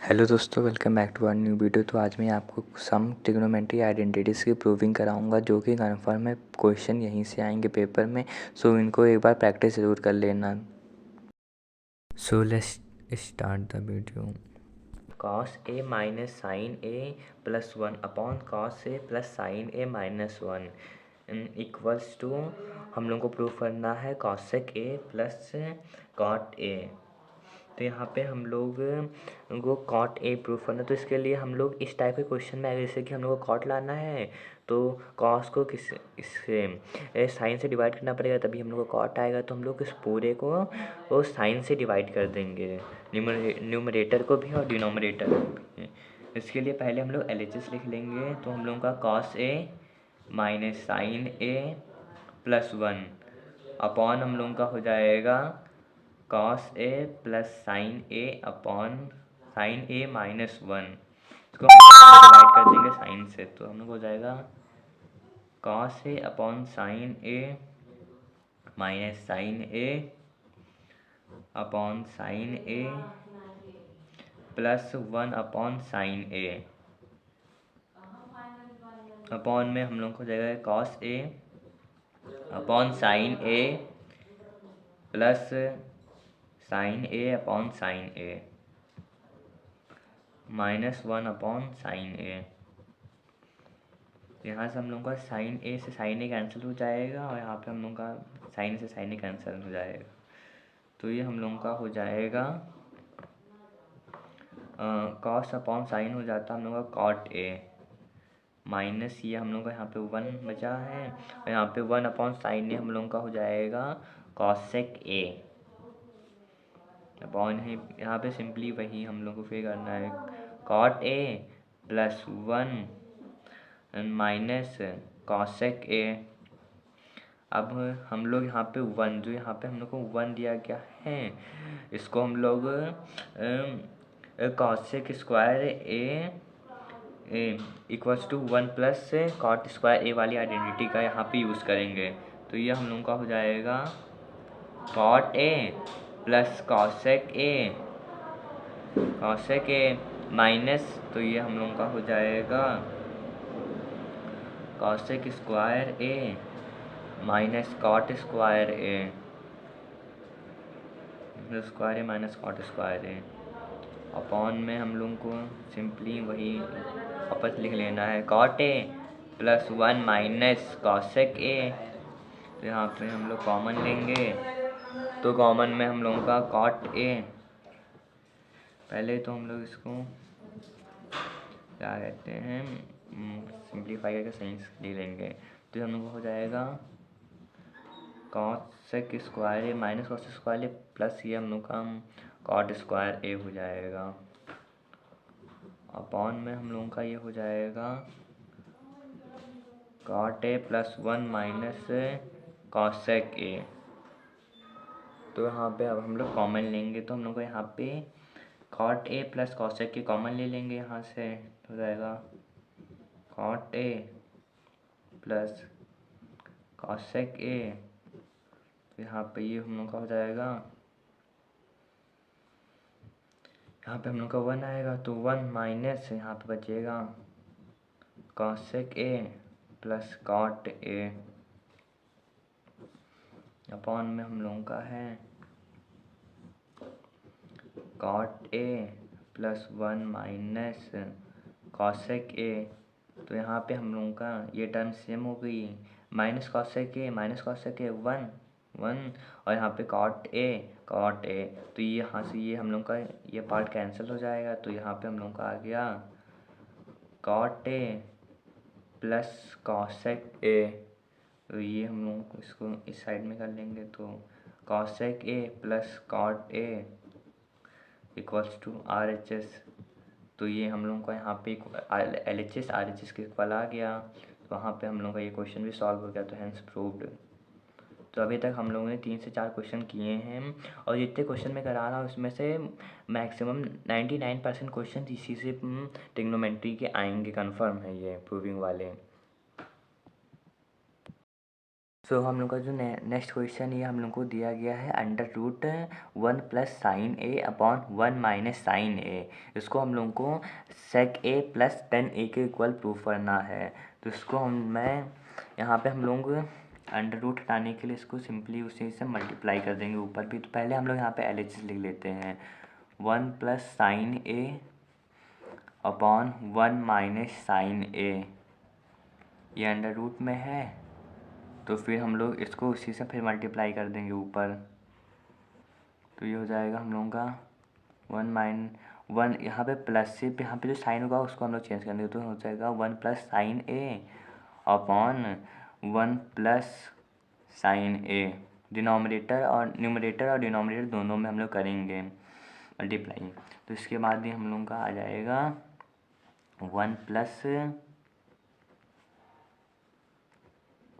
Hello दोस्तों, welcome back to our new video. तो आज मैं आपको सम ट्रिग्नोमेट्री आइडेंटिटीज़ की प्रूविंग कराऊंगा, जो कि कन्फर्म है क्वेश्चन यहीं से आएंगे पेपर में। सो इनको एक बार प्रैक्टिस ज़रूर कर लेना। So let's start the video. Cos A minus sine A plus 1 upon cos A plus sine A minus 1 equals to, हम लोग को प्रूव करना है cosec A plus cot A. तो यहाँ पे हम लोग को कॉट ए प्रूव करना, तो इसके लिए हम लोग इस टाइप के क्वेश्चन में आएगा, जैसे कि हम लोग को कॉट लाना है तो कॉस को इससे साइन से डिवाइड करना पड़ेगा, तभी हम लोग को कॉट आएगा। तो हम लोग इस पूरे को वो साइन से डिवाइड कर देंगे, न्यूमरेटर को भी और डिनोमिनेटर को भी। इसके लिए पहले हम लोग LHS लिख लेंगे। तो हम लोगों का cos A minus sine A plus 1 upon हम लोगों का हो जाएगा cos A plus sine A upon sine A minus 1। इसको हम डिवाइड कर देंगे साइन से, तो हम लोग हो जाएगा cos A upon sine A minus sine A upon sine A plus 1 upon sine A. Upon में हम लोग हो जाएगा cos A upon sine A plus sine A upon sine A minus 1 upon sine ए। यहाँ से हम लोग का साइन ए से साइन ए कैंसिल हो जाएगा, और यहाँ पे हम लोग का साइन से साइन ए कैंसिल हो जाएगा। तो ये हम लोग का हो जाएगा कॉस अपॉन साइन हो जाता है हम लोग का कॉट ए, माइनस ये हम लोग का यहाँ पे 1 बचा है, और यहाँ पे 1 अपॉन साइन ए हम लोग का हो जाएगा कॉसेक ए अपॉन है। यहाँ पे सिंपली वही हम लोग को फिर करना है cot A plus 1 minus cosec A. अब हम लोग यहाँ पे 1, जो यहाँ पे हम लोग को 1 दिया गया है, इसको हम लोग cosec square A equals to 1 plus cot square A वाली आइडेंटिटी का यहाँ पे यूज़ करेंगे। तो ये हम लोग का हो जाएगा cot A plus cosec A minus, तो ये हम लोग का हो जाएगा cosec square A minus cot square A square A minus cot square A. Upon में हम लोग को सिंपली वही वापस लिख लेना है cot A plus 1 minus cosec A. तो यहाँ पे हम लोग कॉमन लेंगे, तो कॉमन में हम लोगों का कॉट ए, पहले तो हम लोग इसको क्या कहते हैं सिंप्लीफाई करके सही ले लेंगे। तो हम लोग को हो जाएगा cosec square A minus cosec square A plus ये हम लोग का कॉट स्क्वायर ए हो जाएगा। अपॉन में हम लोगों का ये हो जाएगा cot A plus 1 minus cosec A. तो यहाँ पे अब हम लोग कॉमन लेंगे, तो हम लोग को यहाँ पे cot A plus cosec A common ले लेंगे। यहाँ से हो जाएगा cot A plus cosec A. तो यहाँ पे ये हम लोग का हो जाएगा, यहाँ पे हम लोग का 1 आएगा, तो 1 माइनस यहाँ पे बचेगा cosec A plus cot A. Upon में हम लोगों का है cot A plus 1 minus cosec A. तो यहाँ पे हम लोगों का ये टर्म सेम हो गई, माइनस कॉसेक ए 1 और यहाँ पे कॉट ए। तो ये यहाँ से ये हम लोग का ये पार्ट कैंसिल हो जाएगा, तो यहाँ पे हम लोग का आ गया cot A plus cosec A. तो ये हम लोग इसको इस साइड में कर लेंगे, तो cosec A plus cot A equals to RHS। तो ये हम लोगों का यहाँ पे LHS RHS के इक्वल आ गया, तो वहाँ पे हम लोगों का ये क्वेश्चन भी सॉल्व हो गया, तो हैंस प्रूव्ड। तो अभी तक हम लोगों ने 3 से 4 क्वेश्चन किए हैं, और जितने क्वेश्चन मैं करा रहा हूँ उसमें से मैक्सिमम 99% क्वेश्चन इसी से ट्रिग्नोमेट्री के आएंगे, कन्फर्म है ये प्रूविंग वाले। सो हम लोग का जो नेक्स्ट क्वेश्चन ये हम लोग को दिया गया है √1 plus sine A upon 1 minus sine ए। इसको हम लोग को सेक ए प्लस टेन ए के इक्वल प्रूफ करना है। तो इसको मैं यहाँ पे हम लोग अंडर रूट हटाने के लिए इसको सिंपली उसी से मल्टीप्लाई कर देंगे ऊपर भी। तो पहले हम लोग यहाँ पे LHS लिख लेते हैं 1 plus sine A upon 1 minus sine ए। ये अंडर रूट में है तो फिर हम लोग इसको उसी से फिर मल्टीप्लाई कर देंगे ऊपर। तो ये हो जाएगा हम लोगों का 1 यहाँ पे प्लस से यहाँ पे जो साइन होगा उसको हम लोग चेंज कर देंगे। तो हो जाएगा 1 plus sine A upon 1 plus sine A. Numerator और डिनोमिनेटर दोनों में हम लोग करेंगे मल्टीप्लाई। तो इसके बाद भी हम लोगों का आ जाएगा 1 प्लस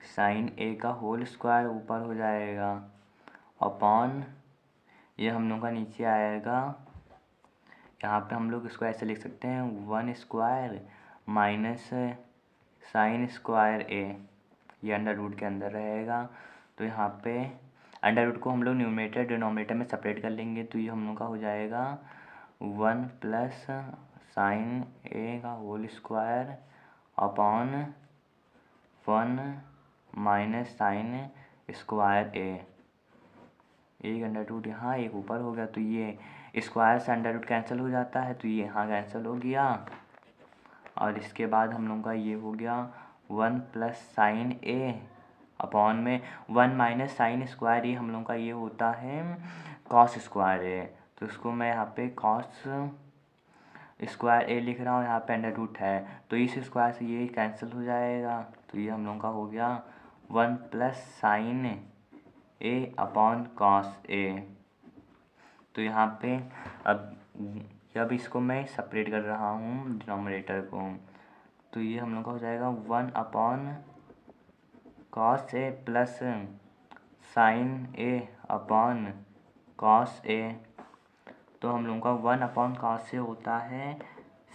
साइन ए का होल स्क्वायर ऊपर हो जाएगा अपॉन ये हम लोग का नीचे आएगा। यहाँ पे हम लोग इसको ऐसे लिख सकते हैं 1 स्क्वायर माइनस साइन स्क्वायर ए। ये अंडर रूट के अंदर रहेगा। तो यहाँ पे अंडर रूट को हम लोग न्यूमरेटर डिनोमिनेटर में सेपरेट कर लेंगे। तो ये हम लोग का हो जाएगा 1 प्लस साइन ए का whole square upon 1 minus sine square A. एक अंडर रूट यहाँ एक ऊपर हो गया। तो ये स्क्वायर से अंडर रूट कैंसिल हो जाता है तो ये यहाँ कैंसिल हो गया। और इसके बाद हम लोग का ये हो गया 1 प्लस साइन ए अपॉन में 1 माइनस साइन स्क्वायर ए हम लोग का ये होता है कॉस स्क्वायर ए। तो इसको मैं यहाँ पे कॉस स्क्वायर ए लिख रहा हूँ, यहाँ पे अंडर रूट है तो इस स्क्वायर से ये कैंसिल हो जाएगा। तो ये हम लोग का हो गया 1 plus sine A upon cos ए। तो यहाँ पे अब इसको मैं सेपरेट कर रहा हूँ डिनोमिनेटर को। तो ये हम लोग का हो जाएगा 1 upon cos A plus sine A upon cos ए। तो हम लोगों का 1 अपॉन कॉस ए होता है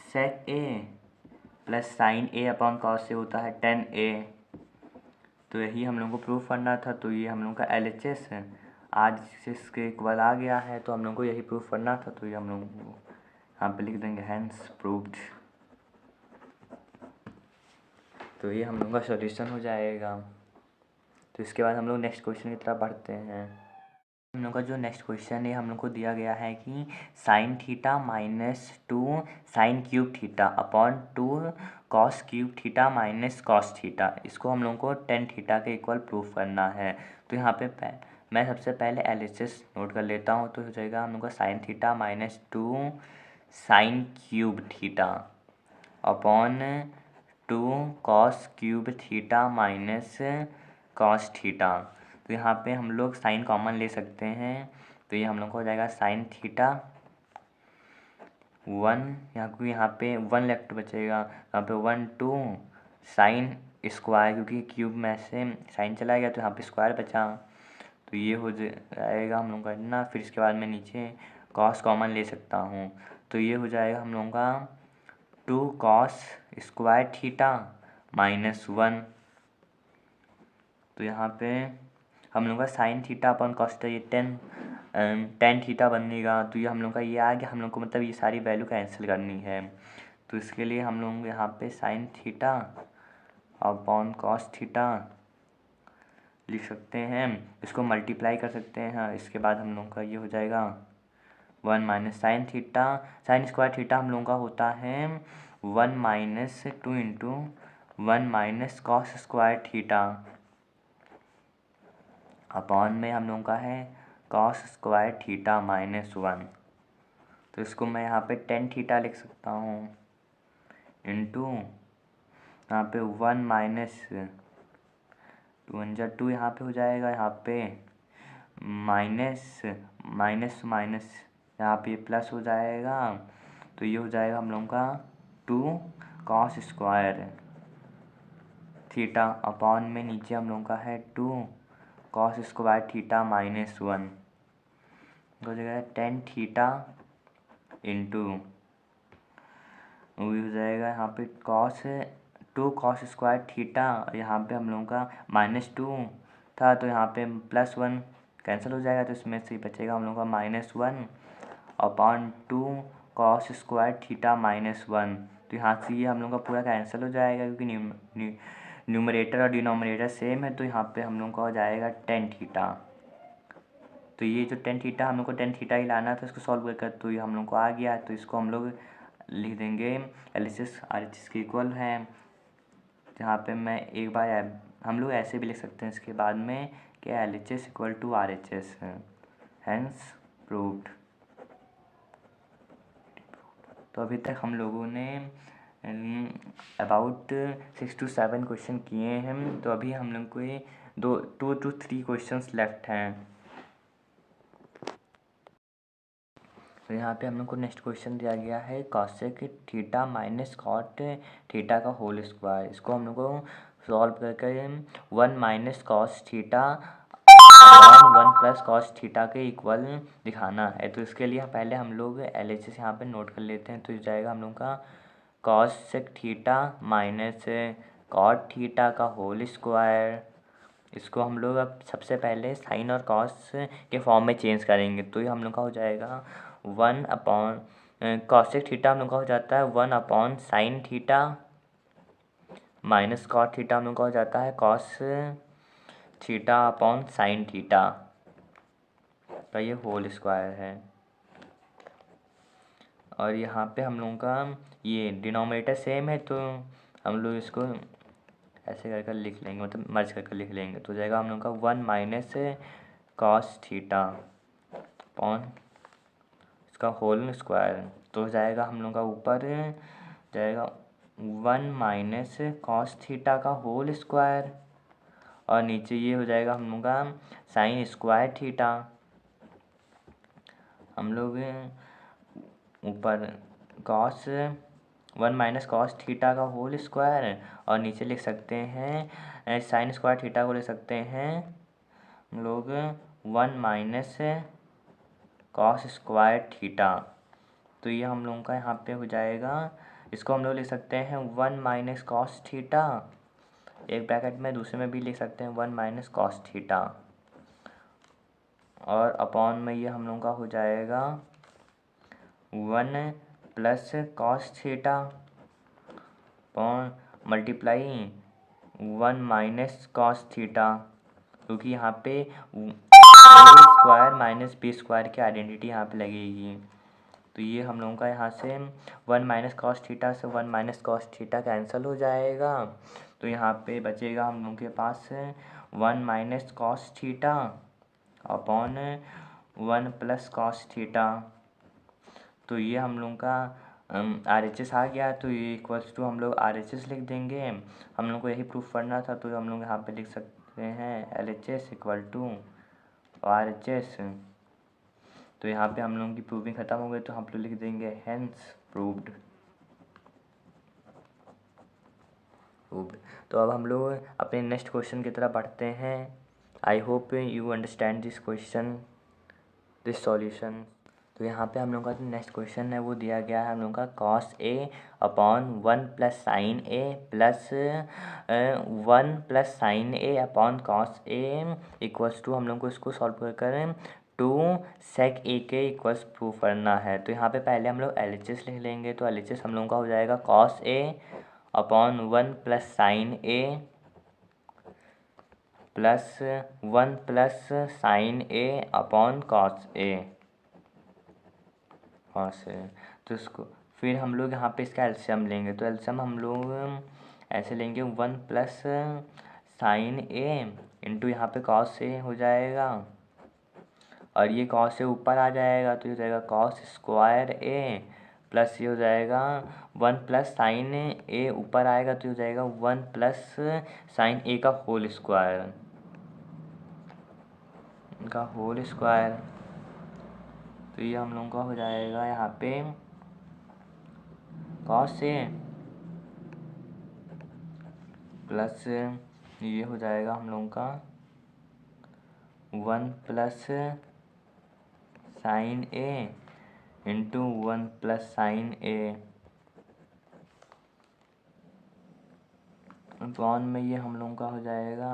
सेक ए plus sine A upon cos ए होता है टेन ए। तो यही हम लोगों को प्रूफ करना था। तो ये हम लोगों का LHS है आज इसके इक्वल आ गया है। तो हम लोगों को यही प्रूफ करना था। तो ये हम लोग यहाँ पे लिख देंगे हैंस प्रूव्ड। तो ये हम लोगों का सॉल्यूशन हो जाएगा। तो इसके बाद हम लोग नेक्स्ट क्वेश्चन की तरफ बढ़ते हैं। हम लोग का जो नेक्स्ट क्वेश्चन है हम लोग को दिया गया है कि sign theta minus 2 sign cube theta upon 2 cos cube theta minus cos theta. इसको हम लोग को टेन थीटा के इक्वल प्रूफ करना है। तो यहाँ पे मैं सबसे पहले LHS नोट कर लेता हूँ। तो हो जाएगा हम लोग का sign theta minus 2 sign cube theta upon 2 cos cube theta minus cos theta. तो यहाँ पे हम लोग साइन कॉमन ले सकते हैं। तो ये हम लोग को हो जाएगा साइन थीटा 1 यहाँ पे 1 लेफ्ट बचेगा। यहाँ पे 1 2 साइन स्क्वायर क्योंकि क्यूब में से साइन चला गया तो यहाँ पे स्क्वायर बचा। तो ये हो जाएगा हम लोग का ना। फिर इसके बाद मैं नीचे कॉस कॉमन ले सकता हूँ। तो ये हो जाएगा हम लोगों का 2 कॉस स्क्वायर थीटा माइनस 1। तो यहाँ पे हम लोग का साइन थीटा अपन कॉस ये टेन थीटा बनेगा। तो ये हम लोग का ये आ गया। हम लोग को मतलब ये सारी वैल्यू कैंसिल करनी है। तो इसके लिए हम लोग यहाँ पे sign theta upon cos theta लिख सकते हैं। इसको मल्टीप्लाई कर सकते हैं। इसके बाद हम लोग का ये हो जाएगा 1 minus sine theta sine square theta हम लोगों का होता है 1 minus 2 into 1 minus cos square theta upon में हम लोगों का है कॉस स्क्वायर थीटा माइनस 1। तो इसको मैं यहाँ पे टेन थीटा लिख सकता हूँ इंटू यहाँ पे 1 माइनस 2 यहाँ पे हो जाएगा। यहाँ पे माइनस माइनस माइनस यहाँ पे प्लस हो जाएगा। तो ये हो जाएगा हम लोगों का 2 कॉस स्क्वायर थीटा अपॉन में नीचे हम लोगों का है 2 कॉस स्क्वायर थीटा माइनस 1 हो जाएगा टेन थीटा इंटू वो हो जाएगा यहाँ पे 2 कॉस स्क्वायर थीटा। यहाँ पे हम लोगों का -2 था, तो यहाँ पे +1 कैंसिल हो जाएगा, तो इसमें से बचेगा हम लोग का -1/2 cos स्क्वायर थीटा -1। तो यहाँ से ये हम लोग का पूरा कैंसिल हो जाएगा, क्योंकि न्यूमरेटर और डिनोमिनेटर सेम है, तो यहाँ पे हम लोग का हो जाएगा tan थीटा। तो ये जो tan थीटा हम लोग को tan थीटा ही लाना था, इसको सॉल्व कर, तो ये हम लोग को आ गया। तो इसको हम लोग लिख देंगे LHS RHS के इक्वल है। यहाँ पे मैं एक बार हम लोग ऐसे भी लिख सकते हैं इसके बाद में कि LHS = RHS है, हैंस प्रूव्ड। तो अभी तक हम लोगों ने अबाउट 6 to 7 क्वेश्चन किए हैं। तो अभी हम लोग को ये 2 to 3 क्वेश्चंस लेफ्ट हैं। तो यहाँ पे हम लोग को नेक्स्ट क्वेश्चन दिया गया है cosec theta minus cot theta का होल स्क्वायर। इसको हम लोग को सॉल्व करके 1 minus cos theta 1 plus cos theta के इक्वल दिखाना है। तो इसके लिए पहले हम लोग LHS यहाँ पे नोट कर लेते हैं। तो इस जाएगा हम लोग का cosec theta minus cot theta का होल स्क्वायर। इसको हम लोग अब सबसे पहले साइन और कॉस के फॉर्म में चेंज करेंगे। तो ये हम लोग का हो जाएगा 1 cosec थीटा हम लोग का हो जाता है 1/sin theta minus cot theta हम लोग का हो जाता है cos थीटा/sin थीटा का ये होल स्क्वायर है। और यहाँ पे हम लोगों का ये डिनोमिनेटर सेम है, तो हम लोग इसको ऐसे कर कर लिख लेंगे, मतलब मर्ज कर कर लिख लेंगे। तो हो जाएगा हम लोग का 1 माइनस कॉस थीटा अपॉन इसका होल स्क्वायर। तो हो जाएगा हम लोग का ऊपर जाएगा 1 माइनस कॉस थीटा का होल स्क्वायर, और नीचे ये हो जाएगा हम लोग का साइन स्क्वायर थीटा। हम लोग ऊपर कॉस 1 माइनस कॉस थीटा का होल स्क्वायर, और नीचे लिख सकते हैं साइन स्क्वायर थीटा को लिख सकते हैं हम लोग 1 माइनस कॉस स्क्वायर थीटा। तो ये हम लोगों का यहाँ पे हो जाएगा, इसको हम लोग लिख सकते हैं 1 माइनस कॉस थीटा, एक ब्रैकेट में दूसरे में भी लिख सकते हैं 1 माइनस कॉस थीटा, और अपॉन में ये हम लोगों का हो जाएगा 1 plus cos theta upon multiply 1 minus cos theta, क्योंकि यहाँ पे a square minus B square की आइडेंटिटी यहाँ पे लगेगी। तो ये हम लोगों का यहाँ से 1 माइनस कॉस थीटा से 1 माइनस कॉस थीटा कैंसिल हो जाएगा। तो यहाँ पे बचेगा हम लोगों के पास 1 minus cos theta upon 1 plus cos theta. तो ये हम लोगों का RHS आ गया। तो ये इक्वल्स टू हम लोग RHS लिख देंगे। हम लोग को यही प्रूफ करना था, तो हम लोग यहाँ पे लिख सकते हैं LHS = RHS। तो यहाँ पे हम लोगों की प्रूविंग ख़त्म हो गई, तो हम लोग लिख देंगे हेंस प्रूव्ड। तो अब हम लोग अपने नेक्स्ट क्वेश्चन की तरफ बढ़ते हैं। I hope you understand this question, this solution. तो यहाँ पे हम लोग का जो नेक्स्ट क्वेश्चन है वो दिया गया है हम लोग का cos A upon 1 plus sine A plus 1 plus sine A upon cos A equals to हम लोग को इसको सॉल्व कर 2 sec A के इक्वल्स प्रूव करना है। तो यहाँ पे पहले हम लोग LHS लिख लेंगे। तो LHS हम लोग का हो जाएगा cos A upon 1 plus sine A plus 1 plus sine A upon cos A से। तो इसको फिर हम लोग यहाँ पे इसका एलसीएम लेंगे। तो एलसीएम हम लोग ऐसे लेंगे 1 प्लस साइन ए इंटू यहाँ पे कॉस ए हो जाएगा, और ये कॉस ए ऊपर आ जाएगा, तो ये हो जाएगा कॉस स्क्वायर ए प्लस ये हो जाएगा 1 प्लस साइन ए ऊपर आएगा, तो ये हो जाएगा 1 प्लस साइन ए का होल स्क्वायर तो ये हम लोगों का हो जाएगा यहाँ पे कॉस ए प्लस ये हो जाएगा हम लोगों का 1 plus sine A into 1 plus sine A upon में ये हम लोगों का हो जाएगा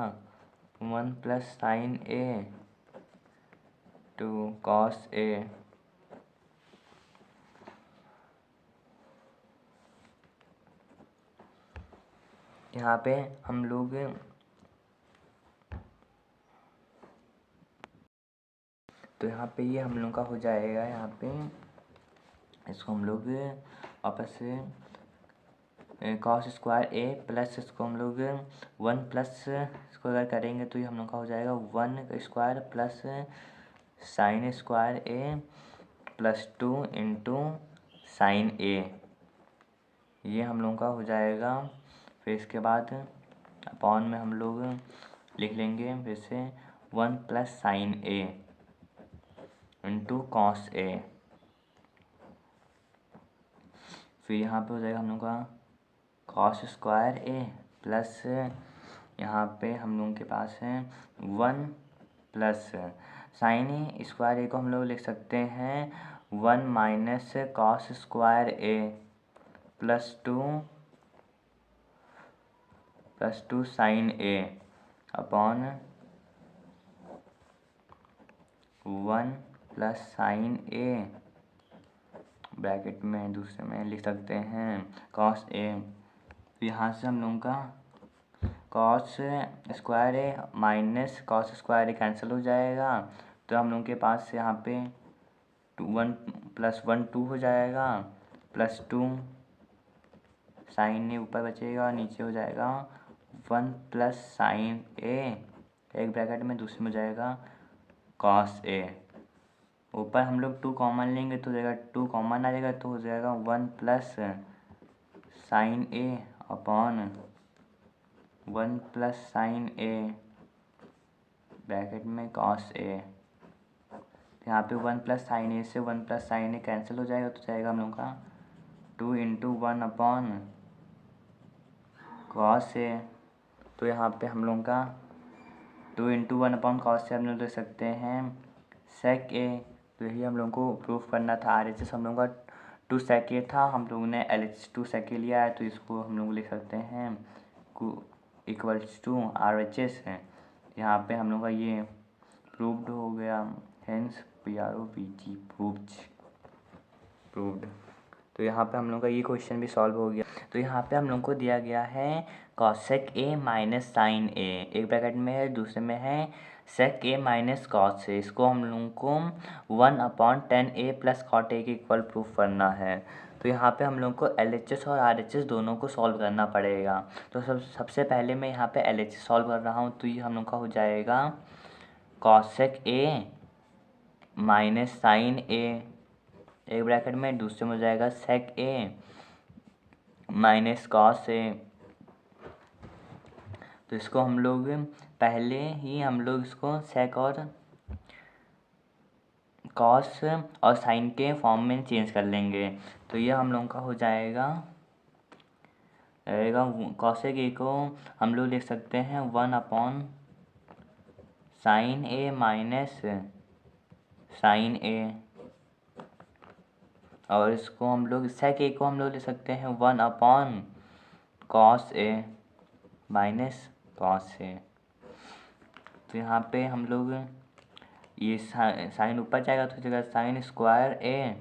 1 plus sine A two cos A. यहाँ पे हम लोग तो यहाँ पे ये हम लोग का हो जाएगा। यहाँ पे इसको हम लोग वापस से कॉस स्क्वायर ए प्लस इसको हम लोग 1 प्लस इसको अगर करेंगे तो ये हम लोग का हो जाएगा 1 square plus sign square A plus 2 into sine ए। ये हम लोग का हो जाएगा। फिर इसके बाद अपॉन में हम लोग लिख लेंगे फिर से 1 plus sine A into cos A. फिर यहाँ पे हो जाएगा हम लोग का कॉस स्क्वायर ए प्लस यहाँ पे हम लोगों के पास है 1 प्लस साइन ए स्क्वायर ए को हम लोग लिख सकते हैं 1 minus cos square A plus 2 sign A upon 1 plus sine A bracket में दूसरे में लिख सकते हैं कॉस ए। यहाँ से हम लोगों का cos square A minus cos square A cancel हो जाएगा। तो हम लोगों के पास यहाँ पे 1 प्लस 1 2 हो जाएगा प्लस 2 साइन ए ऊपर बचेगा और नीचे हो जाएगा 1 प्लस साइन ए एक ब्रैकेट में दूसरे में हो जाएगा कॉस ए। ऊपर हम लोग 2 कॉमन लेंगे तो हो जाएगा 2 कॉमन आ जाएगा तो हो जाएगा 1 plus sine A upon 1 plus sine A bracket में कॉस ए। यहाँ पे 1 प्लस साइन ए से 1 प्लस साइन ए कैंसिल हो जाएगा तो जाएगा हम लोग का 2 इंटू 1 अपॉन कॉस ए। तो यहाँ पे हम लोग का 2 इंटू 1 अपॉन कॉस से हम लोग देख सकते हैं सेक ए। तो यही हम लोग को प्रूफ करना था। RHS हम लोग का 2 सेक ए था, हम लोगों ने LHS 2 सेक ए लिया है तो इसको हम लोग लिख सकते हैं इक्वल्स टू RHS है। यहाँ पे हम लोग का ये प्रूव्ड हो गया, हेंस PROVD प्रूव्ड। तो यहाँ पे हम लोग का ये क्वेश्चन भी सॉल्व हो गया। तो यहाँ पे हम लोग को दिया गया है कॉसेक ए माइनस साइन ए एक ब्रैकेट में है, दूसरे में है सेक ए माइनस कॉस ए। इसको हम लोग को 1/10 a प्लस कॉट ए के इक्वल प्रूफ करना है। तो यहाँ पे हम लोग को LHS और RHS दोनों को सॉल्व करना पड़ेगा। तो सबसे पहले मैं यहाँ पे LHS सॉल्व कर रहा हूँ। तो ये हम लोग का हो जाएगा कॉसेक ए माइनस साइन ए एक ब्रैकेट में, दूसरे में हो जाएगा सेक ए माइनस कॉस ए। तो इसको हम लोग पहले ही हम लोग इसको सेक और कॉस और साइन के फॉर्म में चेंज कर लेंगे। तो ये हम लोग का हो जाएगा कॉसेक ए को हम लोग लिख सकते हैं 1 upon sine A minus sine ए, और इसको हम लोग सेक ए को हम लोग लिख सकते हैं 1 upon cos A minus cos ए। तो यहाँ पे हम लोग ये साइन ऊपर जाएगा तो जगह sign square A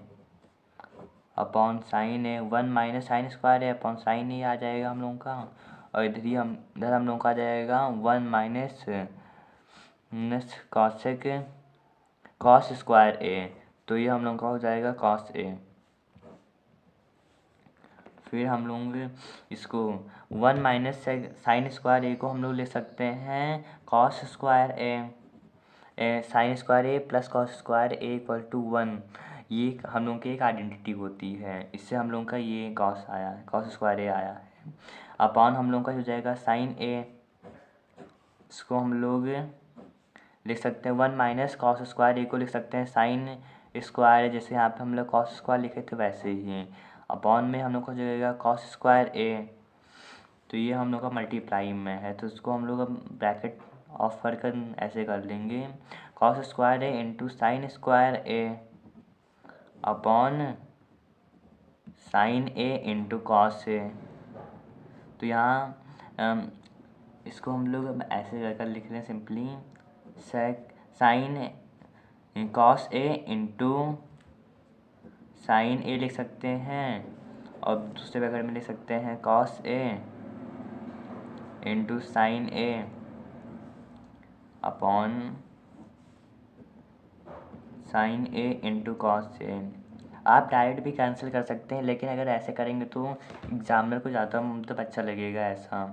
upon sine A 1 minus sine square A upon sine ए आ जाएगा हम लोगों का। और इधर हम लोग का आ जाएगा 1 माइनस कॉसेक कॉस स्क्वायर ए। तो ये हम लोग का हो जाएगा कॉस ए। फिर हम लोग इसको 1 माइनस साइन स्क्वायर ए को हम लोग ले सकते हैं cos square A sine square A plus cos square A equal to 1। ये हम लोग की एक आइडेंटिटी होती है। इससे हम लोग का ये कॉस आया है, कॉस स्क्वायर ए आया है। अपॉन हम लोग का हो जाएगा साइन ए, इसको हम लोग लिख सकते हैं 1 माइनस कॉस स्क्वायर ए को लिख सकते हैं साइन स्क्वायर, जैसे यहाँ पे हम लोग कॉस स्क्वायर लिखे थे वैसे ही। अपॉन में हम लोग को हो जाएगा कॉस स्क्वायर ए। तो ये हम लोग का मल्टीप्लाई में है तो इसको हम लोग अब ब्रैकेट ऑफ कर ऐसे कर लेंगे cos square A into sine square A upon sine A into cos A. तो यहाँ इसको हम लोग अब ऐसे कर लिख रहे हैं simply, sec sine cos A into sine ए लिख सकते हैं, और दूसरे ब्रैकेट में लिख सकते हैं cos A into sine A upon sine A into cos A. आप डायरेक्ट भी कैंसिल कर सकते हैं, लेकिन अगर ऐसे करेंगे तो एग्जामिनर को ज़्यादा मतलब अच्छा लगेगा ऐसा,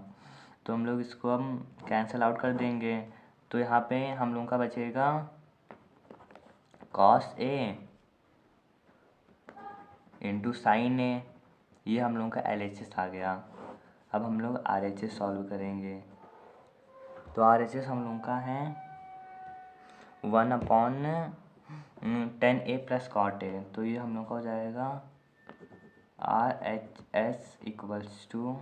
तो हम लोग इसको हम कैंसिल आउट कर देंगे। तो यहाँ पे हम लोगों का बचेगा कॉस ए इंटू साइन ए, ये हम लोगों का LHS आ गया। अब हम लोग RHS सॉल्व करेंगे। तो RHS हम लोगों का है 1/10A प्लस कॉट ए, तो ये हम लोग का हो जाएगा RHS equals to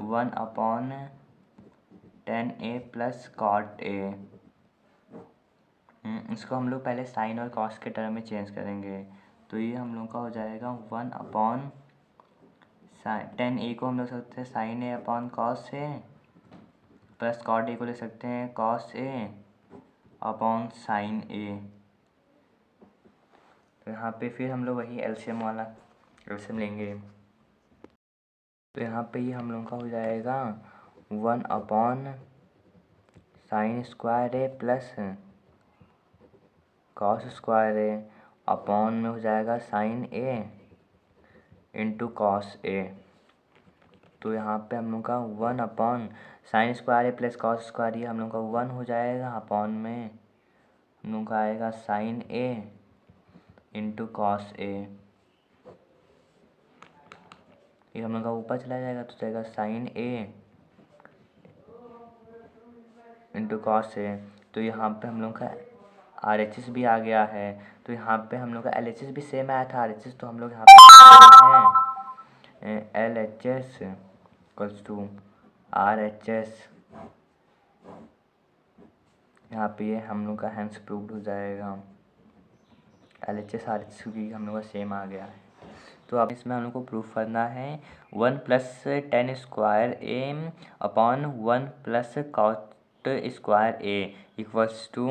1/10A plus cot A. इसको हम लोग पहले साइन और कॉस के टर्म में चेंज करेंगे, तो ये हम लोग का हो जाएगा 1/10A को हम लोग सकते हैं sine A upon cos A, plus cot A को ले सकते हैं cos A upon sine A. तो यहाँ पे फिर हम लोग वही एलसीएम वाला एलसीएम लेंगे। तो यहाँ पे ये हम लोग का हो जाएगा 1/साइन square A plus cos square A upon में हो जाएगा sine A into cos A. तो यहाँ पे हम लोग का 1/साइन square A plus cos square, ये हम लोग का 1 हो जाएगा, अपॉन में हम लोग का आएगा sign A into cos A. ये हम लोग का ऊपर चला जाएगा तो जाएगा sine A into cos A. तो यहाँ पे हम लोग का RHS भी आ गया है। तो यहाँ पे हम लोग का LHS भी सेम आया था RHS, तो हम लोग यहाँ पे हैं LHS इक्वल्स टू RHS। यहाँ पे ये हम लोग का हैंस प्रूव्ड हो जाएगा, LHS RHS क्योंकि हम लोग का सेम आ गया है। तो अब इसमें हम लोग को प्रूफ करना है 1+10 square A upon 1+ cot square A equals to,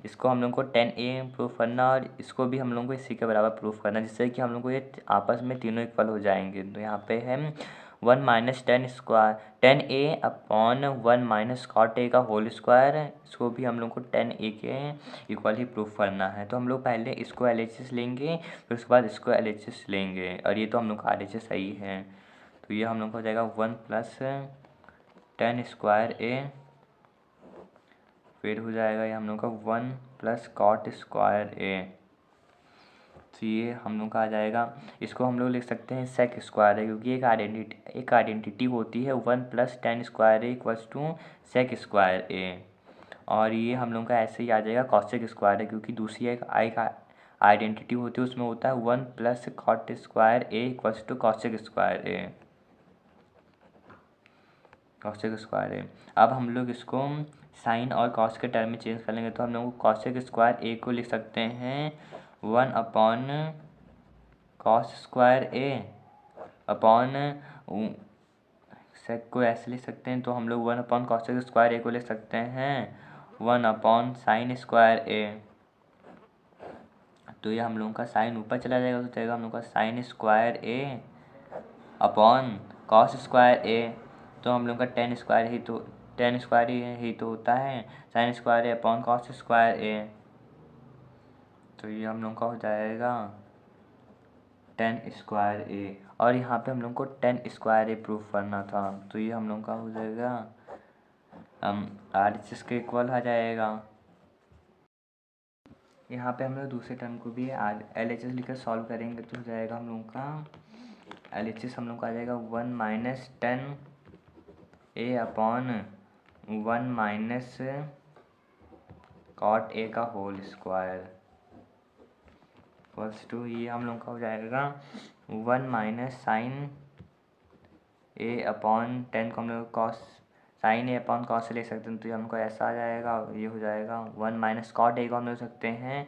इसको हम लोग को 10A प्रूफ करना, और इसको भी हम लोग को इसी के बराबर प्रूफ करना, जिससे कि हम लोग को ये आपस में तीनों इक्वल हो जाएंगे। तो यहाँ पे है 10A अपॉन 1 कॉट ए का होल स्क्वायर, इसको भी हम लोग को 10A के इक्वल ही प्रूफ करना है। तो हम लोग पहले इसको LHS लेंगे, फिर उसके बाद इसको LHS लेंगे, और ये तो हम लोग का RHS सही है। तो ये हम लोग को हो जाएगा 1+10 स्क्वायर ए, फिर हो जाएगा ये हम लोग का 1+ कॉट स्क्वायर ए। तो ये हम लोग का आ जाएगा, इसको हम लोग लिख सकते हैं सेक स्क्वायर है, क्योंकि एक आइडेंटिटी होती है 1+10 square A equals to sec square A, और ये हम लोग का ऐसे ही आ जाएगा कॉसेक स्क्वायर है, क्योंकि दूसरी एक आइडेंटिटी होती है उसमें होता है 1+ cot square A equals to cosec square A, cosec square A. अब हम लोग इसको साइन और कॉस के टर्म में चेंज कर लेंगे, तो हम लोग कॉसेक स्क्वायर ए को लिख सकते हैं 1/कॉस स्क्वायर ए अपॉन, सेक को ऐसे लिख सकते हैं, तो हम लोग 1/कॉसेक स्क्वायर ए को लिख सकते हैं 1/साइन स्क्वायर ए। तो ये हम लोगों का साइन ऊपर चला जाएगा, तो जाएगा हम लोग का sine square A upon cos square ए। तो हम लोग का 10 स्क्वायर ही तो होता है sign square A upon cos square ए। तो ये हम लोग का हो जाएगा 10 स्क्वायर ए, और यहाँ पे हम लोग को 10 स्क्वायर ए प्रूफ करना था, तो ये हम लोग का हो जाएगा RHS के इक्वल आ जाएगा। यहाँ पे हम लोग दूसरे टर्म को भी LHS लिखकर सॉल्व करेंगे, तो हो जाएगा हम लोग का LHS हम लोग का आ जाएगा 1-10A अपॉन 1- कॉट ए का होल स्क्वायर इक्वल्स टू, ये हम लोग का हो जाएगा 1-साइन ए अपॉन 10 को हम लोग cos sine A upon cos से ले सकते हैं, तो ये हमको ऐसा आ जाएगा, ये हो जाएगा 1- कॉट ए को हम ले सकते हैं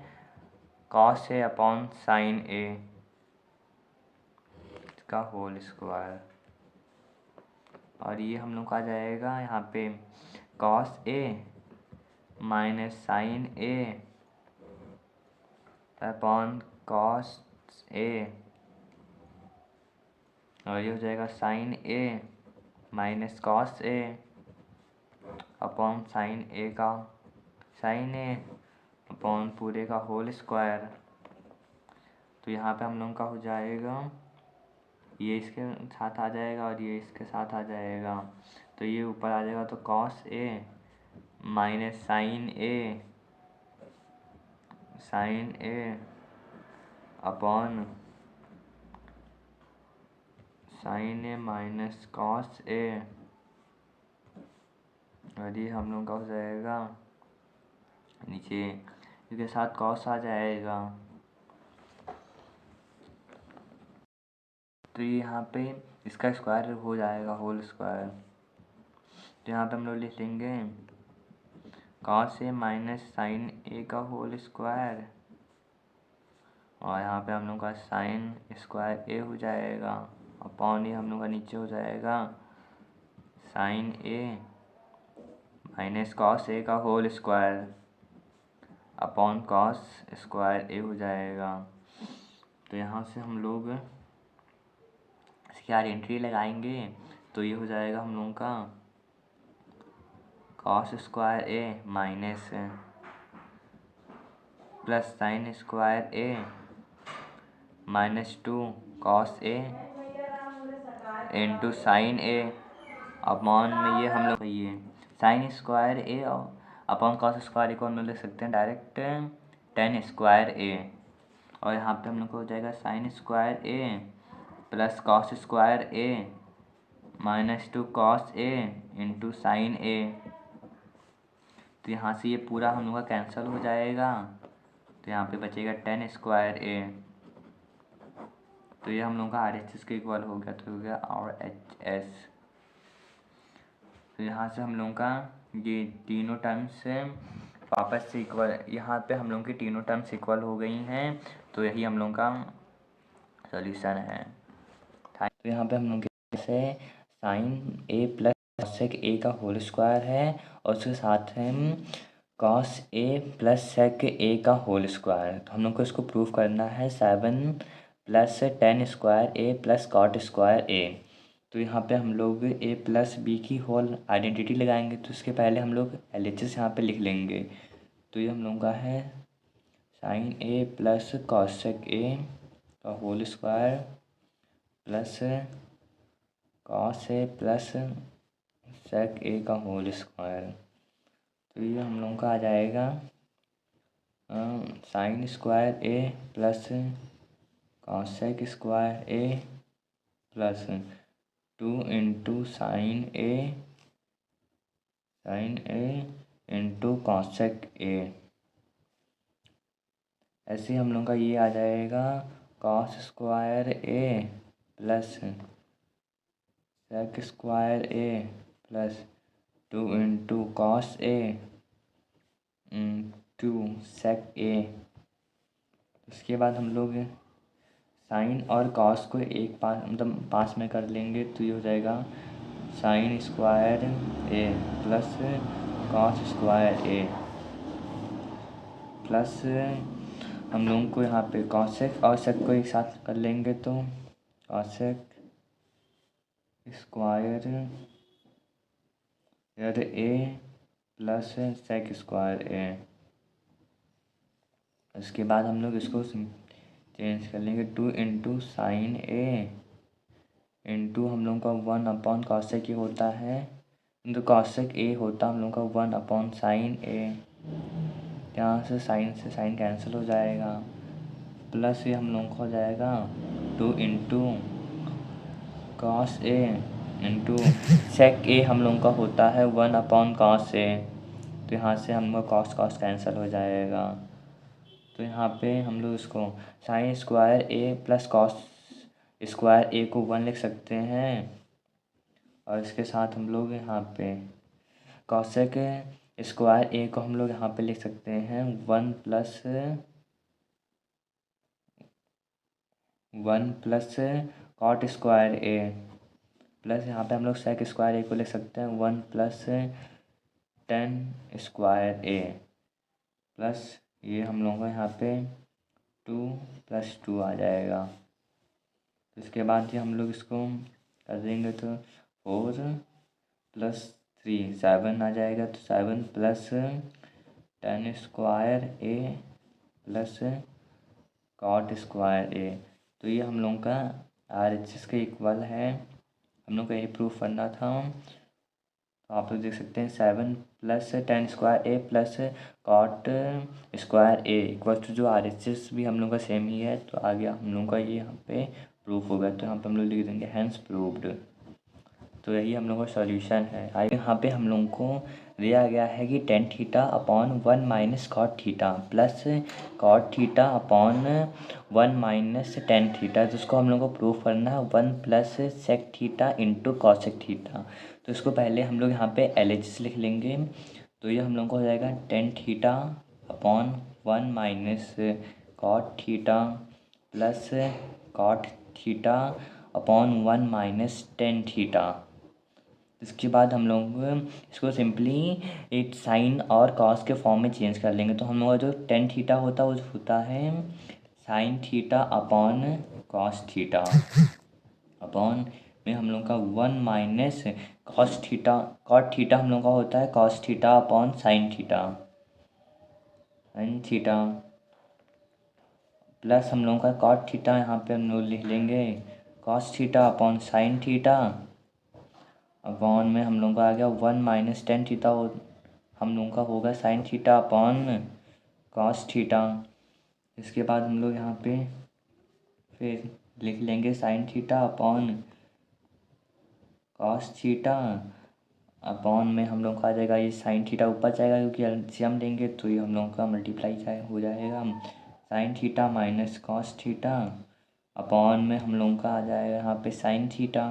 cos A upon sine A का होल स्क्वायर। और ये हम लोग का आ जाएगा यहाँ पे cos A minus sine A upon cos ए, और ये हो जाएगा sine A minus cos A upon sine A का साइन ए अपॉन पूरे का होल स्क्वायर। तो यहाँ पे हम लोग का हो जाएगा, ये इसके साथ आ जाएगा और ये इसके साथ आ जाएगा, तो ये ऊपर आ जाएगा, तो cos A minus sine A upon sine A minus cos ए, और ये हम लोग का हो जाएगा नीचे इसके साथ कॉस आ जाएगा। तो ये यहाँ पे इसका स्क्वायर हो जाएगा होल स्क्वायर। तो यहाँ पे हम लोग लिख लेंगे cos A minus sine A का होल स्क्वायर, और यहाँ पे हम लोग का साइन स्क्वायर ए हो जाएगा अपॉन ये हम लोग का नीचे हो जाएगा sine A minus cos A का whole square upon cos square A हो जाएगा। तो यहाँ से हम लोग इसकी आइडेंटिटी लगाएंगे, तो ये हो जाएगा हम लोगों का cos square A minus plus sign square A minus 2 cos A into sine A upon में ये हम लोग ये sign square A upon cos square ए को हम लोग लिख सकते हैं डायरेक्ट टेन स्क्वायर ए, और यहाँ पे हम लोग को हो जाएगा sine square A plus cos square A minus 2 cos A into sine A. तो यहाँ से ये पूरा हम लोग का कैंसिल हो जाएगा, तो यहाँ पे बचेगा 10 स्क्वायर ए। तो ये हम लोग का RHS के इक्वल हो गया, तो हो गया RHS। तो यहाँ से हम लोग का ये तीनों टर्म्स वापस से इक्वल, यहाँ पे हम लोग की तीनों टर्म्स इक्वल हो गई हैं, तो यही हम लोग का सॉल्यूशन है। तो यहाँ पे हम लोग से sign A plus sec A का होल स्क्वायर है, और उसके साथ हम cos A plus sec A का होल स्क्वायर। तो हम लोग को इसको प्रूव करना है 7 plus 10 square A plus cot square ए। तो यहाँ पे हम लोग ए प्लस बी की होल आइडेंटिटी लगाएंगे, तो इसके पहले हम लोग LHS यहाँ पे लिख लेंगे। तो ये हम लोग का है sine A plus cosec A का whole square plus cos A plus sec A का होल स्क्वायर। तो ये हम लोग का आ जाएगा sine square A plus cosec square A plus 2 into sine A into cosec ए। ऐसे हम लोग का ये आ जाएगा cos square A plus sec square A plus 2 into cos A into sec ए। उसके बाद हम लोग साइन और कॉस को एक पास मतलब पास में कर लेंगे, तो ये हो जाएगा sine square A plus cos square A plus हम लोगों को यहाँ पे कॉसेक और सेक को एक साथ कर लेंगे, तो cosec square A plus sec square ए। उसके बाद हम लोग इसको चेंज कर लेंगे 2 इंटू साइन ए इंटू हम लोग का 1 अपॉन कॉसेक ए होता है, तो कॉसेक ए होता हम लोग का 1 अपॉन साइन ए। यहाँ से साइन कैंसिल हो जाएगा, प्लस ये हम लोग को हो जाएगा 2 into cos A into sec ए हम लोग का होता है 1 अपॉन कॉस ए। तो यहाँ से हम लोग कॉस कैंसिल हो जाएगा, तो यहाँ पे हम लोग इसको sign square A plus cos square ए को 1 लिख सकते हैं, और इसके साथ हम लोग यहाँ पे कॉसेक स्क्वायर ए को हम लोग यहाँ पे लिख सकते हैं 1 plus cot square A plus यहाँ पे हम लोग सेक स्क्वायर ए को लिख सकते हैं 1 plus tan square A plus ये हम लोगों को यहाँ पे 2 + 2 आ जाएगा। तो इसके बाद ये हम लोग इसको कर देंगे तो 4 + 3 7 आ जाएगा। तो 7 plus tan square A plus cot square ए। तो ये हम लोगों का RHS के इक्वल है। हम लोग को यही प्रूफ करना था। तो आप लोग देख सकते हैं 7 plus tan square A plus cot square A equal to जो RHS भी हम लोग का सेम ही है। तो आ गया हम लोग का ये यहाँ पे प्रूफ हो गया। तो यहाँ पे हम लोग लिख देंगे हैंस प्रूव्ड। तो यही हम लोग का सॉल्यूशन है। यहाँ पे हम लोगों को दिया गया है कि tan theta upon 1 minus cot theta plus cot theta upon 1 minus tan theta. तो उसको हम लोग को प्रूफ करना है 1 plus sec theta into cosec theta. तो इसको पहले हम लोग यहाँ पे LHS लिख लेंगे। तो ये हम लोग को हो जाएगा tan theta upon 1 minus cot theta plus cot theta upon 1 minus tan theta. इसके बाद हम लोग इसको सिंपली एक साइन और कॉस के फॉर्म में चेंज कर लेंगे। तो हम लोग का जो टेन थीटा होता है वो होता है sine theta upon cos theta upon में हम लोग का 1 minus cos theta cot theta हम लोग का होता है cos theta upon sine theta plus हम लोग का कॉट थीटा यहाँ पे हम लोग लिख लेंगे cos theta upon sine theta upon में हम लोग का आ गया 1 माइनस टेन थीटा हम लोग का होगा sign theta upon cos theta. इसके बाद हम लोग यहाँ पे फिर लिख लेंगे sign theta upon cos theta upon में हम लोग का आ जाएगा ये साइन थीटा ऊपर जाएगा क्योंकि एलसीएम लेंगे तो ये हम लोग का मल्टीप्लाई हो जाएगा sine theta minus cos theta upon में हम लोग का आ जाएगा यहाँ पे साइन थीटा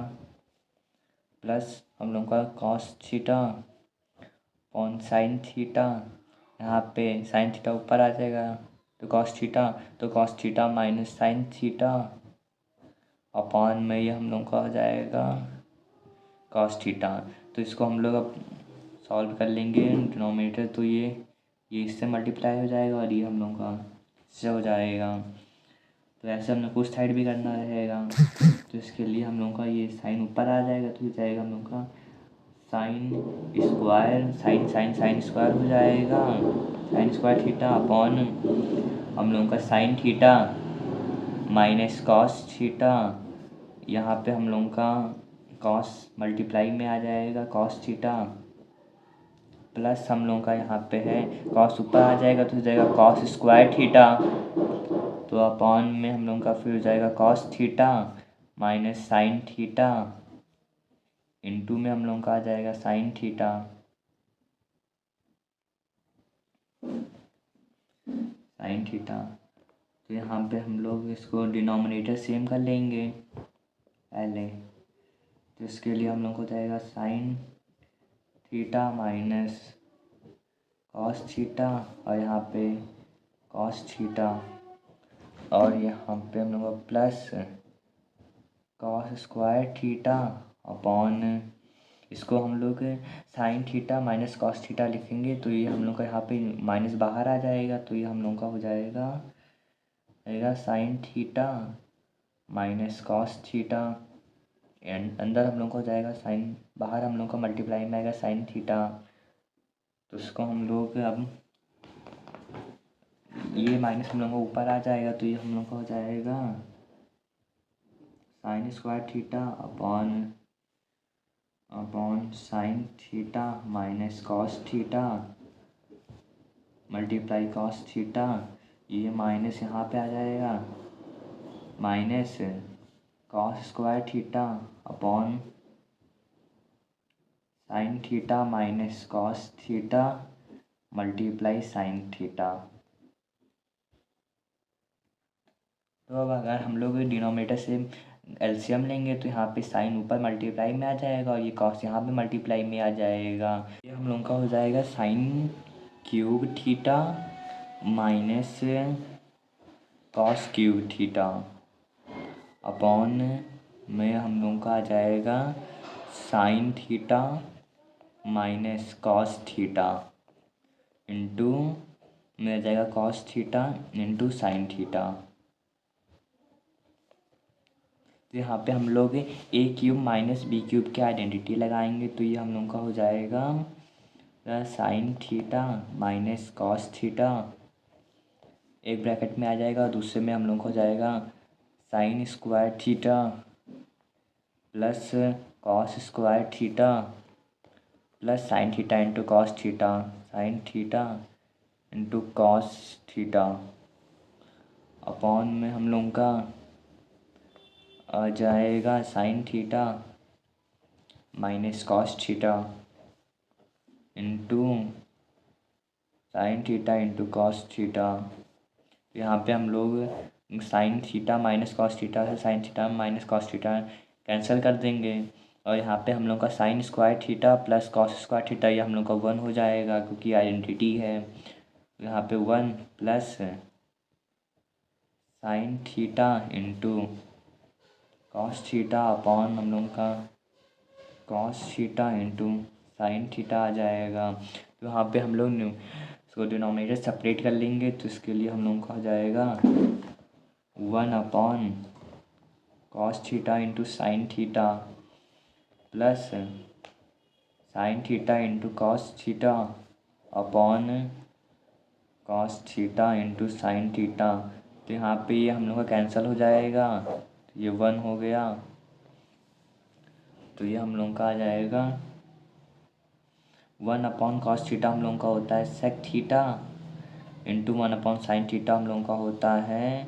प्लस हम लोग का cos theta upon sine theta. यहाँ पे साइन थीटा ऊपर आ जाएगा तो cos theta minus sign theta upon में ये हम लोग का हो जाएगा कॉस थीटा। तो इसको हम लोग अब सॉल्व कर लेंगे डिनोमिनेटर। तो ये इससे मल्टीप्लाई हो जाएगा और ये हम लोग का इससे हो जाएगा। तो ऐसे हमने कुछ साइड भी करना रहेगा। तो इसके लिए हम लोग का ये साइन ऊपर आ जाएगा तो ये जाएगा हम लोग का साइन स्क्वायर साइन स्क्वायर हो जाएगा साइन स्क्वायर थीटा अपॉन हम लोग का sign theta minus cos theta. यहाँ पे हम लोग का कॉस मल्टीप्लाई में आ जाएगा कॉस थीटा प्लस हम लोग का यहाँ पे है कॉस ऊपर आ जाएगा तो हो जाएगा कॉस स्क्वायर थीटा। तो अपॉन में हम लोग का फिर हो जाएगा cos theta minus sign theta into में हम लोग का आ जाएगा साइन थीटा तो यहाँ पे हम लोग इसको डिनोमिनेटर सेम कर लेंगे पहले। तो इसके लिए हम लोग को जाएगा sine theta minus cos theta और यहाँ पे कॉस थीटा और यहाँ पे हम लोग का plus cos square theta upon इसको हम लोग sine theta minus cos theta लिखेंगे। तो ये हम लोग का यहाँ पे माइनस बाहर आ जाएगा तो ये हम लोग का हो जाएगा sine theta minus cos theta and अंदर हम लोग को हो जाएगा साइन बाहर हम लोग का मल्टीप्लाई में आएगा साइन थीटा। तो इसको हम लोग अब ये माइनस हम लोग को ऊपर आ जाएगा तो ये हम लोग का हो जाएगा sine square theta upon sine theta minus cos theta multiply cos theta. ये माइनस यहाँ पे आ जाएगा minus cos square theta upon sine theta minus cos theta multiply sign theta. तो अब अगर हम लोग डिनोमिनेटर से एलसीएम लेंगे तो यहाँ पे साइन ऊपर मल्टीप्लाई में आ जाएगा और ये कॉस यहाँ पे मल्टीप्लाई में आ जाएगा। ये हम लोग का हो जाएगा sine cube theta minus cos cube theta upon में हम लोग का आ जाएगा sine theta minus cos theta into मिल जाएगा cos theta into sine theta. तो यहाँ पे हम लोग A cube minus B cube की आइडेंटिटी लगाएंगे, तो ये हम लोग का हो जाएगा sine theta minus cos theta, एक ब्रैकेट में आ जाएगा, दूसरे में हम लोग को हो जाएगा sine square theta plus cos square theta plus sine theta into cos theta, sine theta into cos theta upon में हम लोग का आ जाएगा sine theta minus cos theta into sine theta into cos theta. यहाँ पे हम लोग sine theta minus cos theta से sine theta minus cos theta cancel कर देंगे, और यहाँ पे हम लोग का sine square theta plus cos square theta ये हम लोग का 1 हो जाएगा, क्योंकि आइडेंटिटी है। यहाँ पे 1 plus sine theta into cos theta upon हम लोग का cos theta into sine theta आ जाएगा। तो यहाँ पे हम लोग इसको डिनोमिनेटर सेपरेट कर लेंगे, तो इसके लिए हम लोग का हो जाएगा 1 upon cos theta into sine theta plus sine theta into cos theta upon cos theta into sine theta. तो यहाँ पे ये हम लोग का कैंसिल हो जाएगा, तो ये 1 हो गया, तो ये हम लोग का आ जाएगा 1 अपॉन कॉस थीटा हम लोग का होता है sec theta into 1 upon sine theta हम लोग का होता है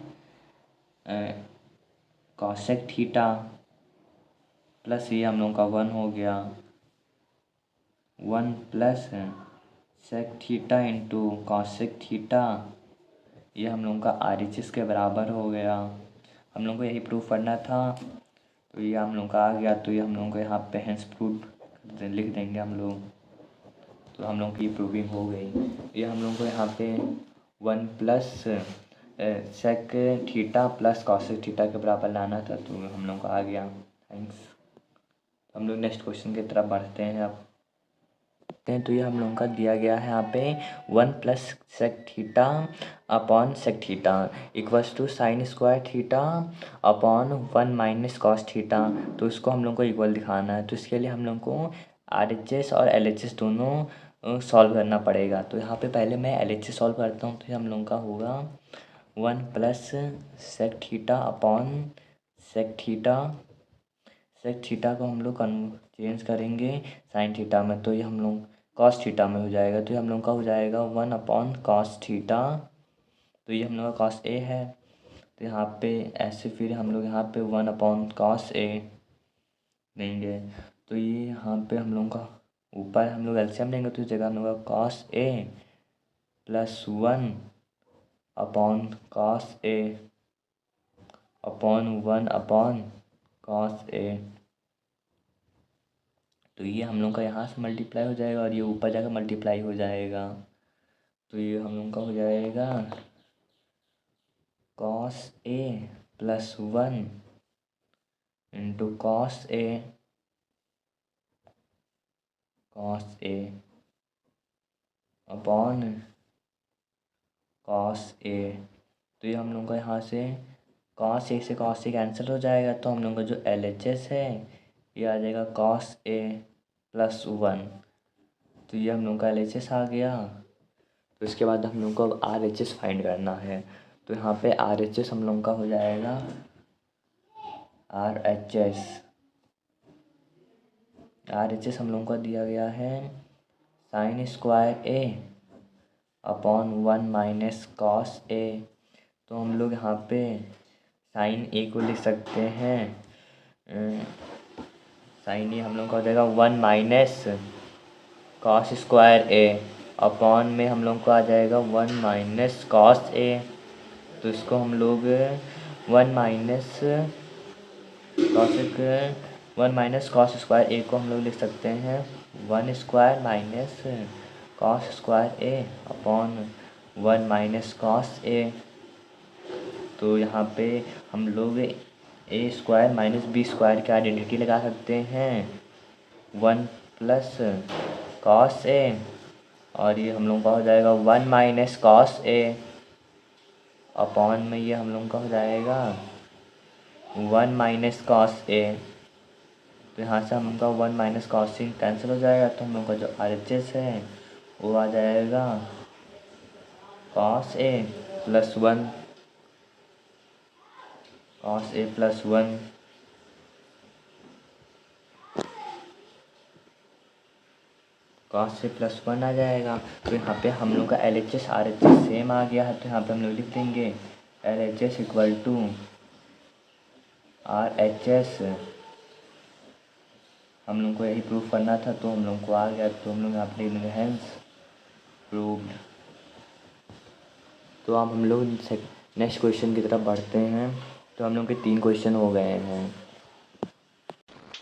कॉसेक थीटा प्लस ये हम लोग का 1 हो गया 1 plus sec theta into cosec theta, ये हम लोग का RHS के बराबर हो गया। हम लोग को यही प्रूफ करना था, तो ये हम लोग का आ गया, तो ये हम लोग को यहाँ पे हेंस प्रूफ लिख देंगे हम लोग, तो हम लोग की प्रूविंग हो गई। ये हम लोग को यहाँ पे 1 plus sec theta plus cosec theta के बराबर लाना था, तो हम लोग को आ गया। थैंक्स। हम लोग नेक्स्ट क्वेश्चन की तरफ बढ़ते हैं अब। तो ये हम लोगों का दिया गया है यहाँ पे 1 plus sec theta upon sec theta equals to sine square theta upon 1 minus cos theta. तो इसको हम लोग को इक्वल दिखाना है, तो इसके लिए हम लोग को RHS और LHS दोनों सॉल्व करना पड़ेगा। तो यहाँ पे पहले मैं LHS सॉल्व करता हूँ, तो ये हम लोग का होगा 1 plus sec theta upon sec theta. Sec theta को हम लोग चेंज करेंगे साइन थीटा में, तो ये हम लोग कॉस थीटा में हो जाएगा, तो ये हम लोग का हो जाएगा 1 अपॉन कॉस थीटा। तो ये हम लोग का कॉस ए है, तो यहाँ पे ऐसे फिर हम लोग यहाँ पे 1 अपॉन कॉस ए लेंगे, तो ये यहाँ पे हम लोग का ऊपर हम लोग एलसीएम लेंगे, तो इस जगह हम लोग का cos A plus 1 upon cos A upon 1 upon cos ए। तो ये हम लोग का यहाँ से मल्टीप्लाई हो जाएगा और ये ऊपर जाकर मल्टीप्लाई हो जाएगा, तो ये हम लोग का हो जाएगा cos A plus 1 into cos A upon cos ए। तो ये हम लोग का यहाँ से कॉस ए कैंसिल हो जाएगा, तो हम लोग का जो LHS है ये आ जाएगा कॉस ए प्लस 1। तो ये हम लोग का LHS आ गया। तो इसके बाद हम लोग को अब RHS फाइंड करना है, तो यहाँ पे RHS हम लोग का हो जाएगा RHS हम लोग का दिया गया है sign square A upon 1 minus cos ए। तो हम लोग यहाँ पे साइन ए को लिख सकते हैं, साइन ए हम लोग का हो जाएगा 1 minus cos square A upon में हम लोग को आ जाएगा 1 माइनस कॉस ए। तो इसको हम लोग 1 माइनस कॉस स्क्वायर ए को हम लोग लिख सकते हैं 1 square minus cos square A upon 1 minus cos ए। तो यहाँ पे हम लोग ए स्क्वायर माइनस बी स्क्वायर की आइडेंटिटी लगा सकते हैं, 1 प्लस कॉस ए, और ये हम लोगों का हो जाएगा 1 माइनस कॉस ए अपॉन में ये हम लोगों का हो जाएगा 1 माइनस कॉस ए। तो यहाँ से हम लोग का 1 माइनस कॉस सी कैंसिल हो जाएगा, तो हम लोग का जो RHS है वो आ जाएगा cos A plus 1, cos A plus 1 cos A plus 1 आ जाएगा। तो यहाँ पे हम लोग का LHS RHS सेम आ गया है, तो यहाँ पे हम लोग लिख देंगे LHS इक्वल टू RHS। हम लोग को यही प्रूफ करना था, तो हम लोग को आ गया, तो हम लोग यहाँ पे लिख देंगे हेंस प्रूव्ड। तो अब हम लोग नेक्स्ट क्वेश्चन की तरफ बढ़ते हैं। तो हम लोग के 3 क्वेश्चन हो गए हैं।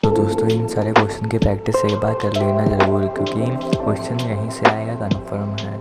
तो दोस्तों इन सारे क्वेश्चन की प्रैक्टिस एक बार कर लेना ज़रूर, क्योंकि क्वेश्चन यहीं से आएगा कन्फर्म है।